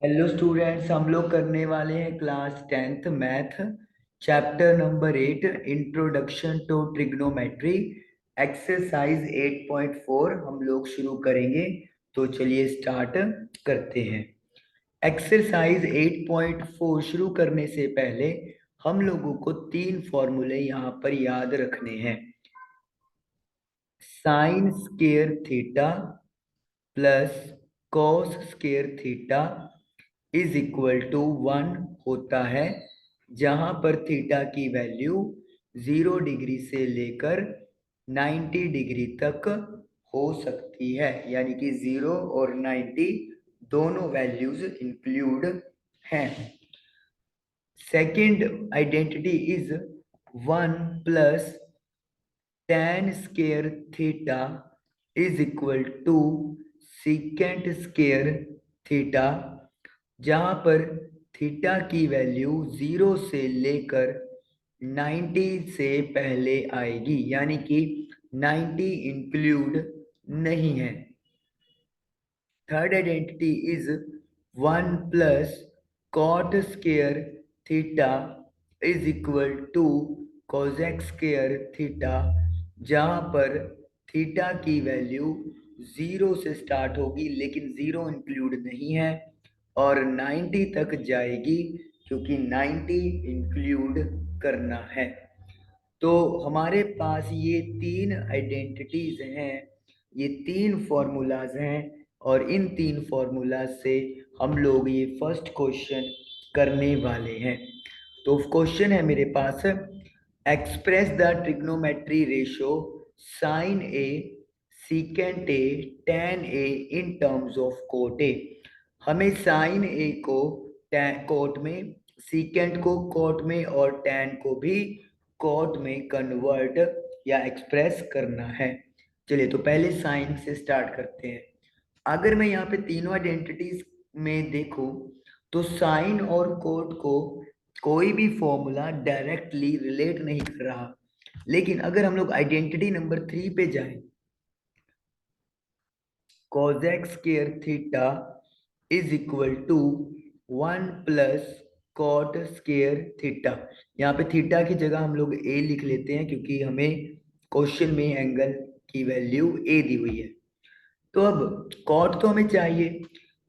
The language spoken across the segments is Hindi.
हेलो स्टूडेंट्स, हम लोग करने वाले हैं class 10th math chapter number 8 introduction to trigonometry exercise 8.4 हम लोग शुरू करेंगे। तो चलिए स्टार्ट करते हैं। एक्सरसाइज 8.4 शुरू करने से पहले हम लोगों को तीन फॉर्मूले यहाँ पर याद रखने हैं। Sine square theta plus cos square theta is equal to 1 होता है, जहां पर थीटा की वैल्यू 0 डिग्री से लेकर 90 डिग्री तक हो सकती है, यानी कि 0 और 90 दोनों वैल्यूज इंक्लूड हैं। Second identity is 1 plus tan square theta is equal to secant square theta, जहां पर थीटा की वैल्यू 0 से लेकर 90 से पहले आएगी, यानी कि 90 इंक्लूड नहीं है। Third identity is 1 plus cot square theta is equal to cosec square theta, जहां पर थीटा की वैल्यू 0 से स्टार्ट होगी लेकिन 0 इंक्लूड नहीं है और 90 तक जाएगी, क्योंकि 90 इंक्लूड करना है। तो हमारे पास ये तीन आइडेंटिटीज हैं, ये तीन फॉर्मूलाज हैं, और इन तीन फॉर्मूलाज से हम लोग ये फर्स्ट क्वेश्चन करने वाले हैं। तो क्वेश्चन है मेरे पास, express the trigonometry ratio sine A secant A tan A in terms of cot A. हमें साइन ए को कोट में, सीकेंट को कोट में और tan को भी कोट में कन्वर्ट या एक्सप्रेस करना है। चलिए तो पहले साइन से स्टार्ट करते हैं। अगर मैं यहाँ पे तीनों आइडेंटिटीज में देखूं तो साइन और कोट को कोई भी फॉर्मूला डायरेक्टली रिलेट नहीं कर रहा, लेकिन अगर हम लोग आइडेंटिटी नंबर 3 पे जाएं, cosec square theta is equal to 1 plus cot square theta. यहाँ पे थीटा की जगह हम लोग ए लिख लेते हैं, क्योंकि हमें क्वेश्चन में एंगल की वैल्यू ए दी हुई है। तो अब कॉट तो हमें चाहिए,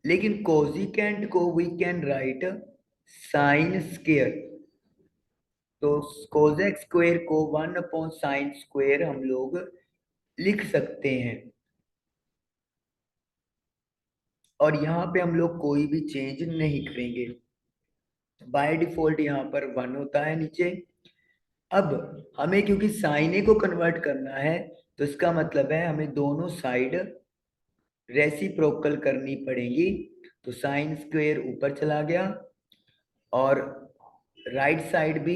लेकिन कोजिकेंट को we can write sine square. तो कोजेक स्क्वायर को 1/sin स्क्वायर हम लोग लिख सकते हैं, और यहाँ पे हम लोग कोई भी चेंज नहीं करेंगे। बाय डिफॉल्ट यहाँ पर 1 होता है नीचे। अब हमें क्योंकि साइन ए को कन्वर्ट करना है, तो इसका मतलब है हमें दोनों साइड रेसिप्रोकल करनी पड़ेगी। तो साइन स्क्वायर ऊपर चला गया और राइट साइड भी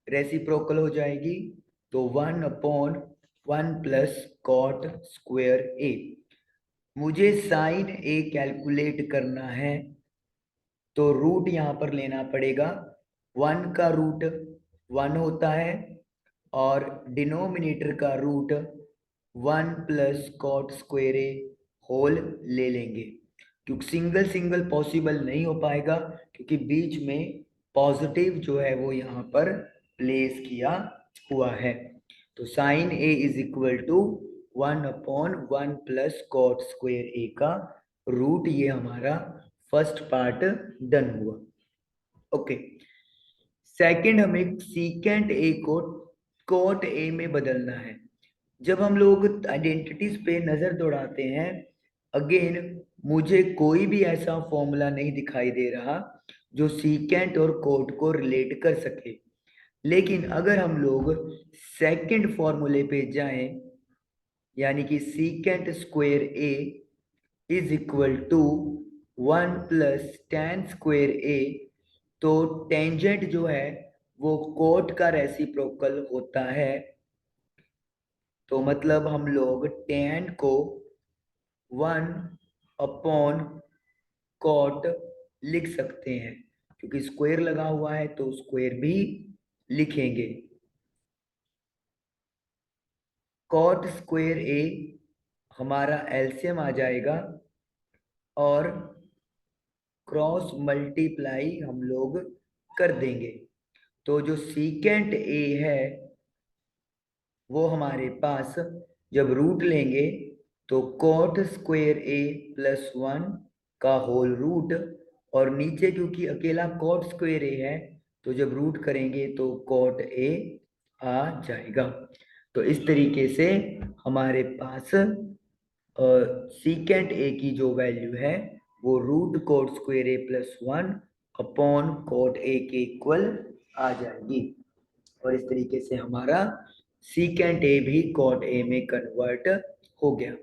रेसिप्रोकल हो जाएगी। तो 1/1 प्लस कॉट स्क्वायर ए। मुझे साइन ए कैलकुलेट करना है, तो रूट यहाँ पर लेना पड़ेगा। 1 का रूट 1 होता है और डिनोमिनेटर का रूट 1 प्लस कॉट स्क्वायर ए होल ले लेंगे, क्योंकि सिंगल सिंगल पॉसिबल नहीं हो पाएगा, क्योंकि बीच में पॉजिटिव जो है वो यहाँ पर प्लेस किया हुआ है। तो sine A is equal to 1/1 plus cot square A का रूट, ये हमारा फर्स्ट पार्ट डन हुआ। ओके, सेकंड हमें सीकेंट ए को कोट ए में बदलना है। जब हम लोग आइडेंटिटीज पे नजर दौड़ाते हैं, अगेन मुझे कोई भी ऐसा फॉर्मूला नहीं दिखाई दे रहा जो सीकेंट और कोट को रिलेट कर सके। लेकिन अगर हम लोग सेकंड फॉर्मूले पे जाएं, यानी कि secant square A is equal to 1 plus tan square A, तो टेंजेंट जो है वो कोट का रेसिप्रोकल होता है। तो मतलब हम लोग tan को 1/कॉट लिख सकते हैं, क्योंकि स्क्वायर लगा हुआ है तो स्क्वायर भी लिखेंगे। कॉट स्क्वायर ए हमारा एलसीएम आ जाएगा, और क्रॉस मल्टीप्लाई हम लोग कर देंगे। तो जो सीकेंट ए है वो हमारे पास जब रूट लेंगे तो कॉट स्क्वेयर ए प्लस 1 का होल रूट, और नीचे क्योंकि अकेला कॉट स्क्वेयर ए है तो जब रूट करेंगे तो कॉट ए आ जाएगा। तो इस तरीके से हमारे पास सीकेंट ए की जो वैल्यू है वो root cot square A plus 1 upon cot a के इक्वल आ जाएगी। और इस तरीके से हमारा सीकेंट ए भी कॉट ए में कन्वर्ट हो गया।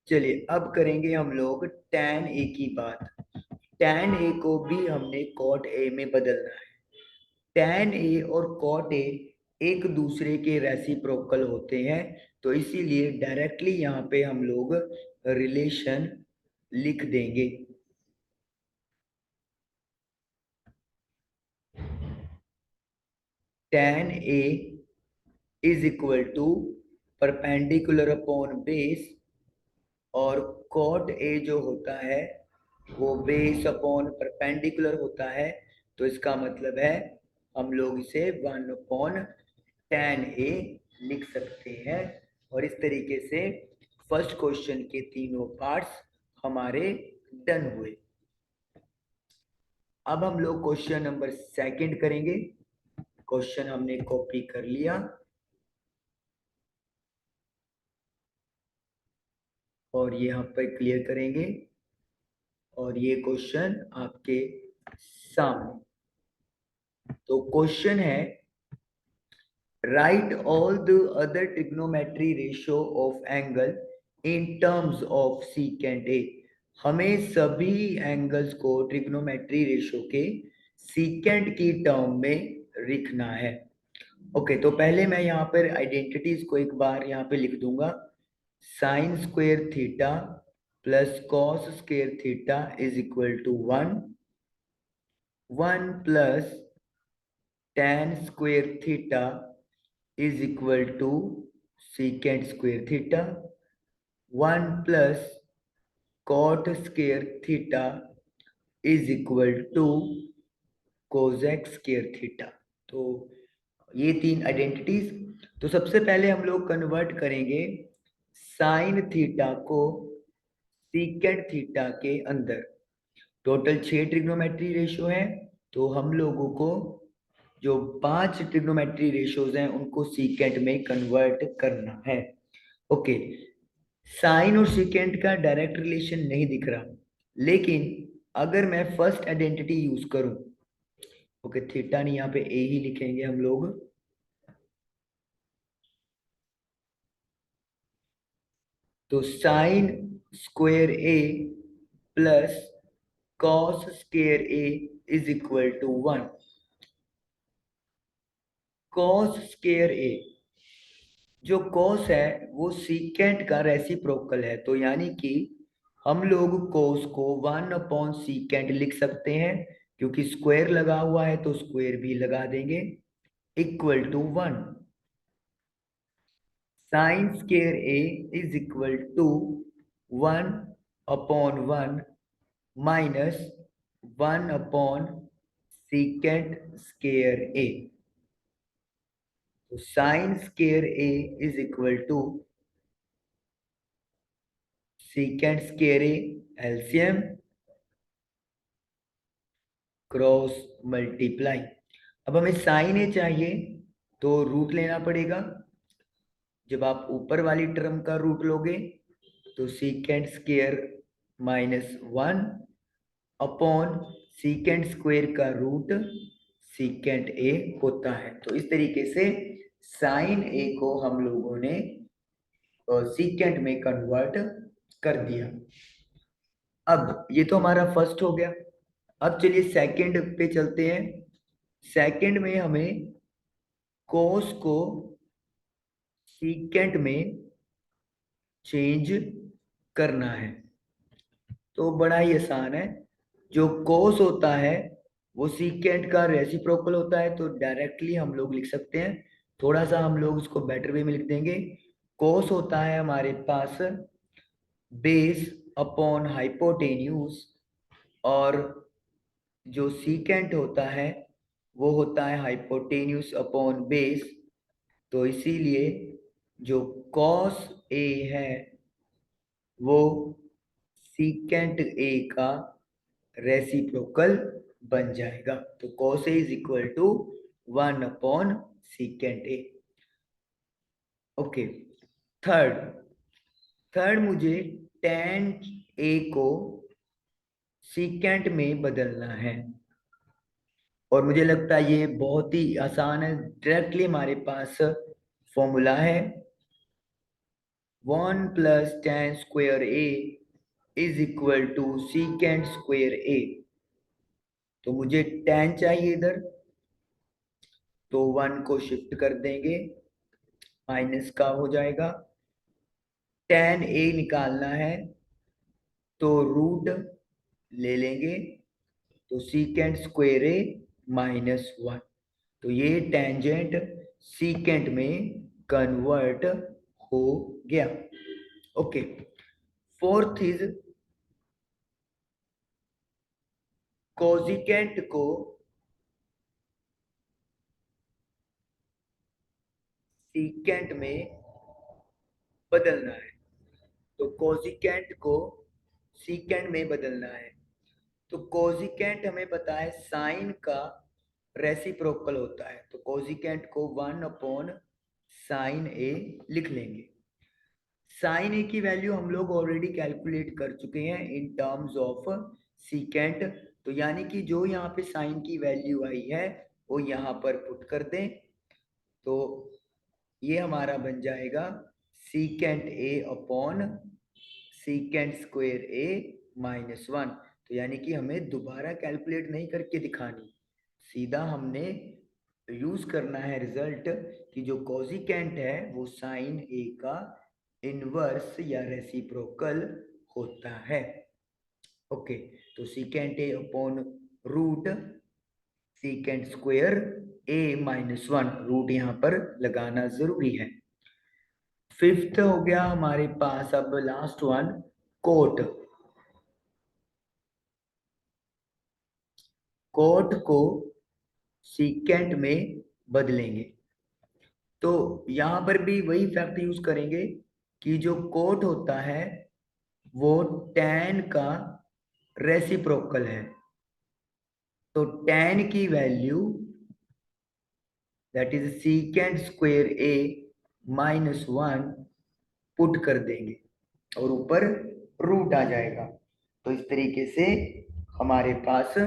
चलिए अब करेंगे हम लोग tan ए की बात। tan ए को भी हमने कॉट ए में बदलना है। tan ए और cot ए एक दूसरे के रेसिप्रोकल होते हैं, तो इसीलिए डायरेक्टली यहाँ पे हम लोग रिलेशन लिख देंगे। tan a is equal to perpendicular upon base, और cot ए जो होता है वो बेस अपॉन परपेंडिकुलर होता है, तो इसका मतलब है हम लोग इसे 1 अपॉन tan ए लिख सकते हैं। और इस तरीके से फर्स्ट क्वेश्चन के तीनों पार्ट्स हमारे डन हुए। अब हम लोग क्वेश्चन नंबर सेकंड करेंगे। क्वेश्चन हमने कॉपी कर लिया और ये यहाँ पर क्लियर करेंगे, और ये क्वेश्चन आपके सामने। तो क्वेश्चन है write all the other trigonometry ratio of angle in terms of secant A। हमें सभी एंगल्स को ट्रिग्नोमेट्री रेशियो के सीकेंट की टर्म में लिखना है। ओके, तो पहले मैं यहाँ पर आइडेंटिटीज को एक बार यहाँ पे लिख दूंगा। Sine square theta plus cos square theta is equal to 1 plus tan square theta is equal to secant square theta, 1 plus cot square theta is equal to cosec square theta। तो ये तीन आइडेंटिटीज। तो सबसे पहले हम लोग कन्वर्ट करेंगे साइन थीटा को सीकेंट थीटा के अंदर। टोटल 6 ट्रिग्नोमेट्री रेशियो है, तो हम लोगों को जो 5 ट्रिग्नोमेट्री रेशियोज हैं उनको सीकेंट में कन्वर्ट करना है। ओके, साइन और सीकेंट का डायरेक्ट रिलेशन नहीं दिख रहा, लेकिन अगर मैं फर्स्ट आइडेंटिटी यूज करूं, ओके थीटा नहीं, यहाँ पे ए ही लिखेंगे हम लोग। तो sine square A plus cos square A is equal to 1। Cos square A, जो कॉस है वो सीकेंट का रेसिप्रोकल है, तो यानी कि हम लोग कॉस को 1 अपॉन सीकेंट लिख सकते हैं, क्योंकि स्क्वायर लगा हुआ है तो स्क्वायर भी लगा देंगे, equal to 1। Sine square A is equal to 1 upon 1 minus 1 upon secant square A. तो sine square A is equal to secant square A, LCM cross multiply. अब हमें साइन ए चाहिए तो रूट लेना पड़ेगा। जब आप ऊपर वाली टर्म का रूट लोगे तो secant square minus 1 upon secant square का रूट सीकेंट ए होता है। तो इस तरीके से साइन ए को हम लोगों ने सीकेंट में कन्वर्ट कर दिया। अब ये तो हमारा फर्स्ट हो गया। अब चलिए सेकंड पे चलते हैं। सेकंड में हमें कोस को सीकेंट में चेंज करना है, तो बड़ा ही आसान है। जो कोस होता है वो सीकेंट का रेसिप्रोकल होता है, तो डायरेक्टली हम लोग लिख सकते हैं। थोड़ा सा हम लोग इसको बेटर वे में लिख देंगे। कोस होता है हमारे पास बेस अपॉन हाइपोटेन्यूज और जो सीकेंट होता है वो होता है हाइपोटेन्यूज अपॉन बेस। तो इसीलिए जो कॉस ए है वो सीकेंट ए का रेसिप्रोकल बन जाएगा। तो cos A is equal to 1 upon secant A. Okay, third third मुझे टेन ए को सीकेंट में बदलना है और मुझे लगता है ये बहुत ही आसान है। डायरेक्टली हमारे पास फॉर्मूला है 1 plus tan square A is equal to secant square A. तो मुझे टेन चाहिए इधर, तो 1 को शिफ्ट कर देंगे, माइनस का हो जाएगा। टेन ए निकालना है तो रूट ले लेंगे, तो सीकेंट स्क्वेयर ए माइनस 1। तो ये टेंजेंट सीकेंट में कन्वर्ट हो गया। ओके, फोर्थ इज कोजिकेंट को सीकेंट में बदलना है। तो कोजिकेंट को सीकेंट में बदलना है, तो कोजिकेंट हमें पता है साइन का रेसिप्रोकल होता है। तो कोजिकेंट को 1 अपॉन साइन ए लिख लेंगे। साइन ए की वैल्यू हम लोग ऑलरेडी कैलकुलेट कर चुके हैं इन टर्म्स ऑफ सीकेंट। तो यानी कि जो यहाँ पे साइन की वैल्यू आई है वो यहाँ पर पुट कर दें, तो ये हमारा बन जाएगा secant A upon secant square A minus 1। तो यानी कि हमें दोबारा कैलकुलेट नहीं करके दिखानी, सीधा हमने यूज करना है रिजल्ट कि जो कोजिकेंट है वो साइन ए का इनवर्स या रेसिप्रोकल होता है। ओके, तो secant A upon root secant square A minus 1, root यहाँ पर लगाना जरूरी है। फिफ्थ हो गया हमारे पास, अब लास्ट वन कोट। कोट को सीकेंट में बदलेंगे, तो यहां पर भी वही फैक्ट यूज करेंगे कि जो कोट होता है वो tan का रेसिप्रोकल है। तो tan की value that is secant square A minus 1 put कर देंगे और ऊपर रूट आ जाएगा। तो इस तरीके से हमारे पास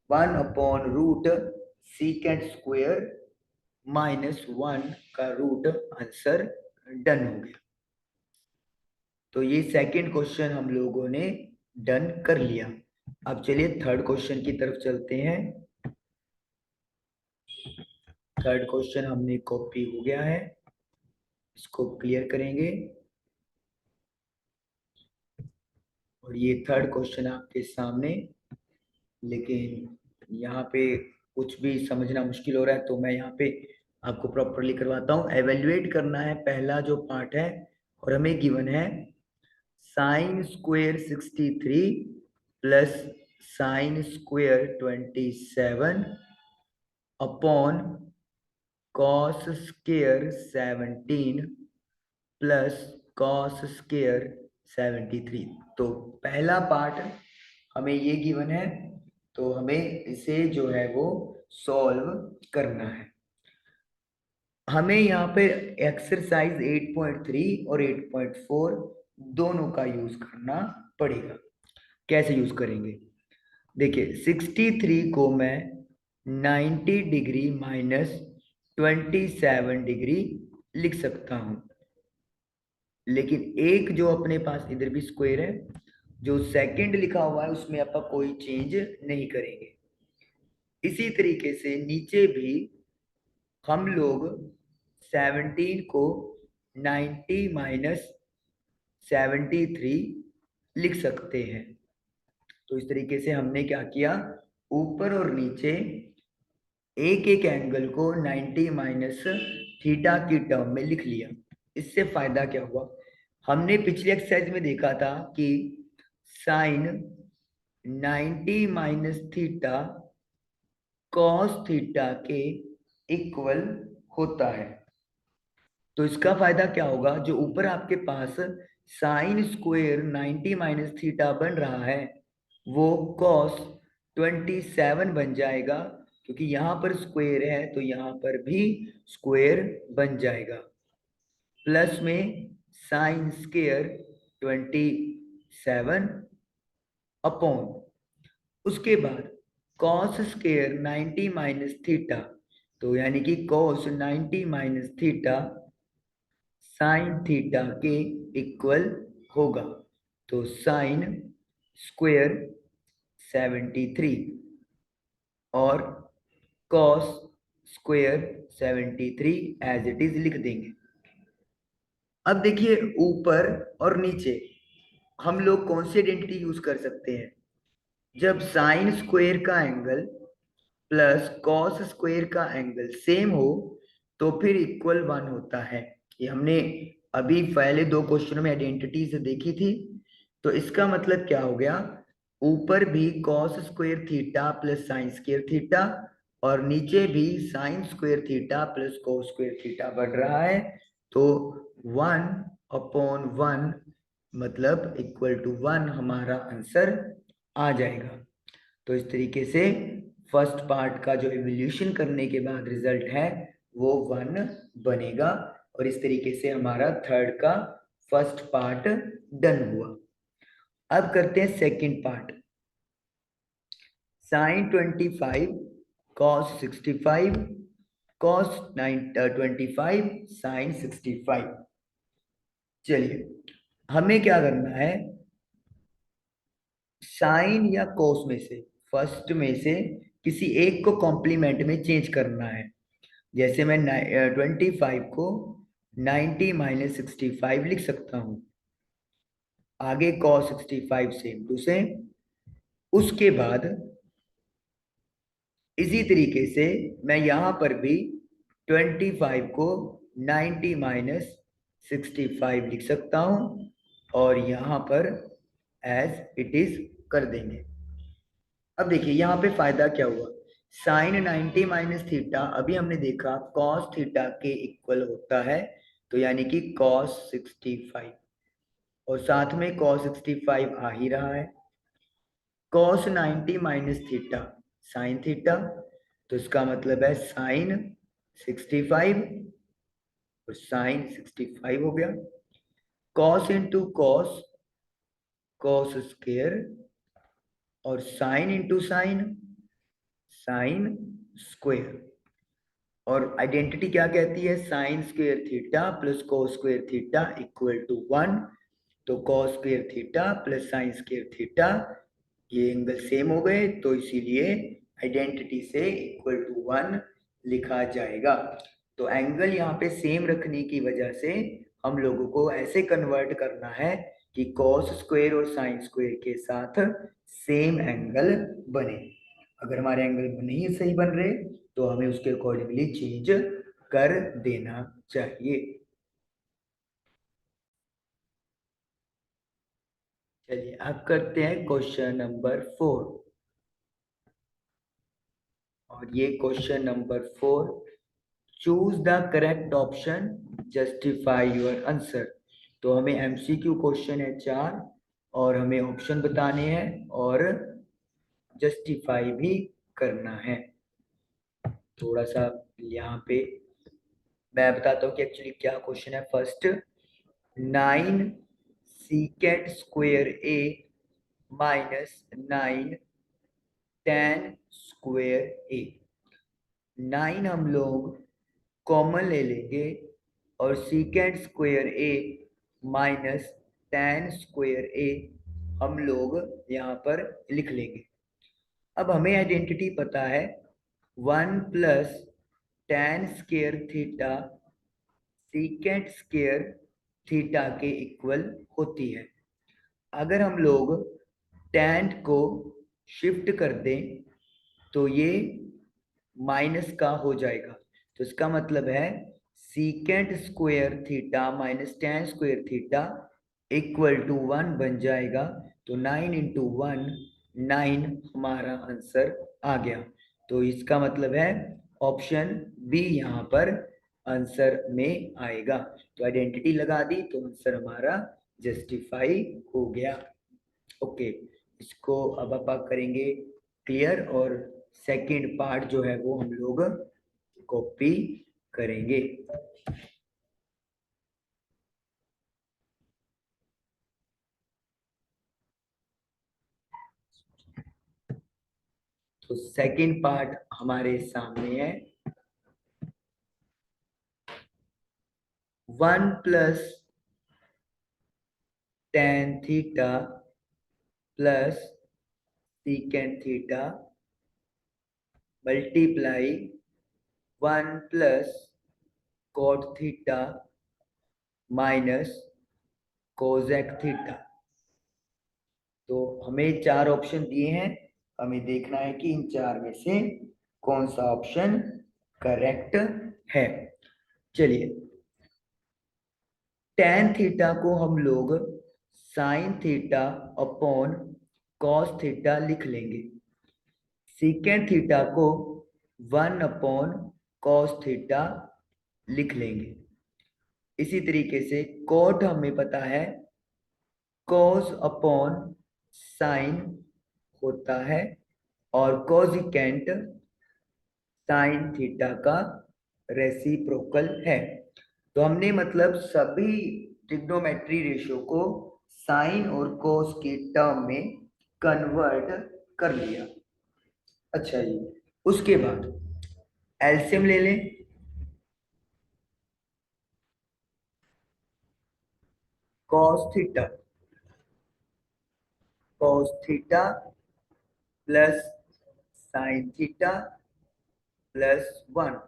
1 upon root secant square minus 1 का रूट आंसर डन हो गया। तो ये सेकंड क्वेश्चन हम लोगों ने डन कर लिया। अब चलिए थर्ड क्वेश्चन की तरफ चलते हैं। थर्ड क्वेश्चन हमने कॉपी हो गया है, इसको क्लियर करेंगे। और ये थर्ड क्वेश्चन आपके सामने, लेकिन यहाँ पे कुछ भी समझना मुश्किल हो रहा है तो मैं यहाँ पे आपको प्रॉपरली करवाता हूँ। एवेल्युएट करना है पहला जो पार्ट है, और हमें गिवन है sine square 63 plus sine square 27 upon cos square 17 plus cos square 73। तो पहला पार्ट हमें ये गिवन है, तो हमें इसे जो है वो सॉल्व करना है। हमें यहाँ पे एक्सरसाइज 8.3 और 8.4 दोनों का यूज करना पड़ेगा। कैसे यूज करेंगे, देखिए 63 को मैं 90 डिग्री माइनस 27 डिग्री लिख सकता हूं, लेकिन एक जो अपने पास इधर भी स्क्वायर है, जो सेकंड लिखा हुआ है उसमें आप कोई चेंज नहीं करेंगे। इसी तरीके से नीचे भी हम लोग 17 को 90 माइनस 73 लिख सकते हैं। तो इस तरीके से हमने क्या किया, ऊपर और नीचे एक एक एंगल को 90 माइनस थीटा की टर्म में लिख लिया। इससे फायदा क्या हुआ, हमने पिछली एक्सरसाइज में देखा था कि sine 90 minus theta cos theta के इक्वल होता है। तो इसका फायदा क्या होगा, जो ऊपर आपके पास साइन स्क्वेयर 90 माइनस थीटा बन रहा है वो कॉस 27 बन जाएगा, क्योंकि यहाँ पर स्क्वेयर है तो यहाँ पर भी स्क्वेयर बन जाएगा। प्लस में साइन स्क्वेयर 27 अपॉन, उसके बाद कॉस स्क्वेयर 90 माइनस थीटा, तो यानी कि cos 90 minus theta sine theta के इक्वल होगा। तो साइन स्क्वेयर 73 और cos square 73 as it is लिख देंगे। अब देखिए ऊपर और नीचे हम लोग कौन सी आइडेंटिटी यूज कर सकते हैं। जब साइन स्क्वेयर का एंगल प्लस कॉस स्क्वेयर का एंगल सेम हो तो फिर इक्वल 1 होता है। ये हमने अभी पहले 2 क्वेश्चन में आइडेंटिटीज देखी थी। तो इसका मतलब क्या हो गया, ऊपर भी cos square theta plus sine square theta और नीचे भी sign square theta plus cos square theta बढ़ रहा है। तो 1/1 मतलब इक्वल टू 1 हमारा आंसर आ जाएगा। तो इस तरीके से फर्स्ट पार्ट का जो इवोल्यूशन करने के बाद रिजल्ट है वो 1 बनेगा, और इस तरीके से हमारा थर्ड का फर्स्ट पार्ट डन हुआ। अब करते हैं second part. Sine 25 cos 65 cos 25 sine 65। चलिए हमें क्या करना है, साइन या कॉस में से फर्स्ट में से किसी एक को कॉम्प्लीमेंट में चेंज करना है। जैसे मैं 25 को 90 माइनस 65 लिख सकता हूं। आगे कॉस 65 सेम टू सेम। उसके बाद इसी तरीके से मैं यहां पर भी 25 को 90 माइनस 65 लिख सकता हूं और यहां पर एज इट इज कर देंगे। अब देखिए यहाँ पे फायदा क्या हुआ, साइन 90 माइनस थीटा अभी हमने देखा कॉस थीटा के इक्वल होता है, तो यानी कि कॉस 65 और साथ में कॉस 65 आ ही रहा है। Cos 90 minus theta sine theta, तो इसका मतलब है साइन 65 और साइन 65 हो गया। Cos into cos cos square और sine into sine sine square. और आइडेंटिटी क्या कहती है, sine square theta plus cos square theta equal to 1। तो cos square theta plus sine square theta ये एंगल सेम हो गए, तो इसीलिए आइडेंटिटी से इक्वल टू 1 लिखा जाएगा। तो एंगल यहाँ पे सेम रखने की वजह से हम लोगों को ऐसे कन्वर्ट करना है कि कॉस स्क्वेयर और साइन स्क्वेयर के साथ सेम एंगल बने। अगर हमारे एंगल नहीं सही बन रहे तो हमें उसके अकॉर्डिंगली चेंज कर देना चाहिए। चलिए अब करते हैं क्वेश्चन नंबर 4। और ये question number 4, choose the correct option justify your answer. तो हमें एमसीक्यू क्वेश्चन है 4 और हमें ऑप्शन बताने हैं और जस्टिफाई भी करना है। थोड़ा सा यहाँ पे मैं बताता हूँ कि एक्चुअली क्या क्वेश्चन है। First, 9 secant square A minus 9 tan square ए। 9 हम लोग कॉमन ले लेंगे और secant square A minus tan square ए हम लोग यहाँ पर लिख लेंगे। अब हमें आइडेंटिटी पता है 1 plus tan square theta secant square theta के इक्वल होती है। अगर हम लोग tan को शिफ्ट कर दें तो ये माइनस का हो जाएगा। तो इसका मतलब है secant square theta minus tan square theta equal to 1 बन जाएगा। तो 9 इंटू 1 9 हमारा आंसर आ गया। तो इसका मतलब है ऑप्शन बी यहाँ पर आंसर में आएगा। तो आइडेंटिटी लगा दी तो आंसर हमारा जस्टिफाई हो गया। ओके, इसको अब आप करेंगे क्लियर, और सेकंड पार्ट जो है वो हम लोग कॉपी करेंगे। तो सेकंड पार्ट हमारे सामने है। 1 plus tan theta plus secant theta multiply 1 plus cot theta minus Kozak theta. तो हमें चार ऑप्शन दिए हैं, हमें देखना है कि इन चार में से कौन सा ऑप्शन करेक्ट है। चलिए, tan थीटा को हम लोग sine theta upon cos theta लिख लेंगे। सीकेंड थीटा को 1 अपॉन कॉस थीटा लिख लेंगे। इसी तरीके से कोट हमें पता है कॉस अपॉन साइन होता है, और कोजिकेंट साइन थीटा का रेसिप्रोकल है। तो हमने मतलब सभी ट्रिग्नोमेट्री रेशियो को साइन और कोस के टर्म में कन्वर्ट कर लिया। अच्छा जी, उसके बाद एलसीएम ले लें। Cos theta plus sine theta plus 1,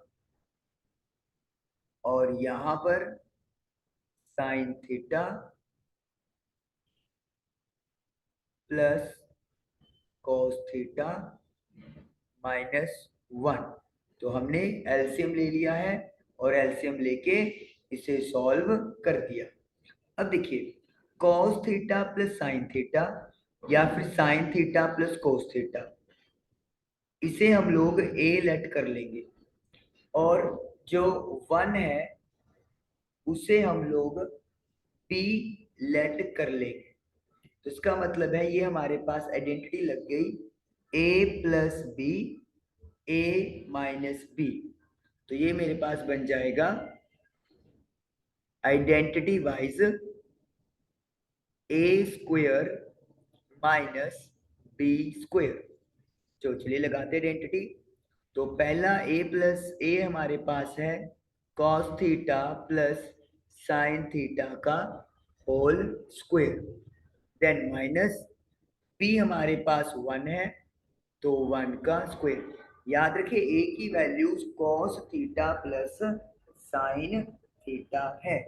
और यहां पर sine theta plus cos theta minus 1। तो हमने एलसीएम ले लिया है और एलसीएम लेके इसे सॉल्व कर दिया। अब देखिए, cos theta plus sine theta या फिर sine theta plus cos theta, इसे हम लोग ए लेट कर लेंगे, और जो 1 है उसे हम लोग पी लेट कर लेंगे। तो इसका मतलब है ये हमारे पास आइडेंटिटी लग गई ए प्लस बी, ए माइनस बी। तो ये मेरे पास बन जाएगा आइडेंटिटी वाइज ए स्क्वेयर माइनस बी स्क्वेयर। तो चलिए लगाते आइडेंटिटी। तो पहला ए प्लस ए हमारे पास है cos theta plus sine theta का whole square, then minus P हमारे पास 1 है तो 1 का स्क्वेयर। याद रखिए ए की values cos theta plus sine theta है।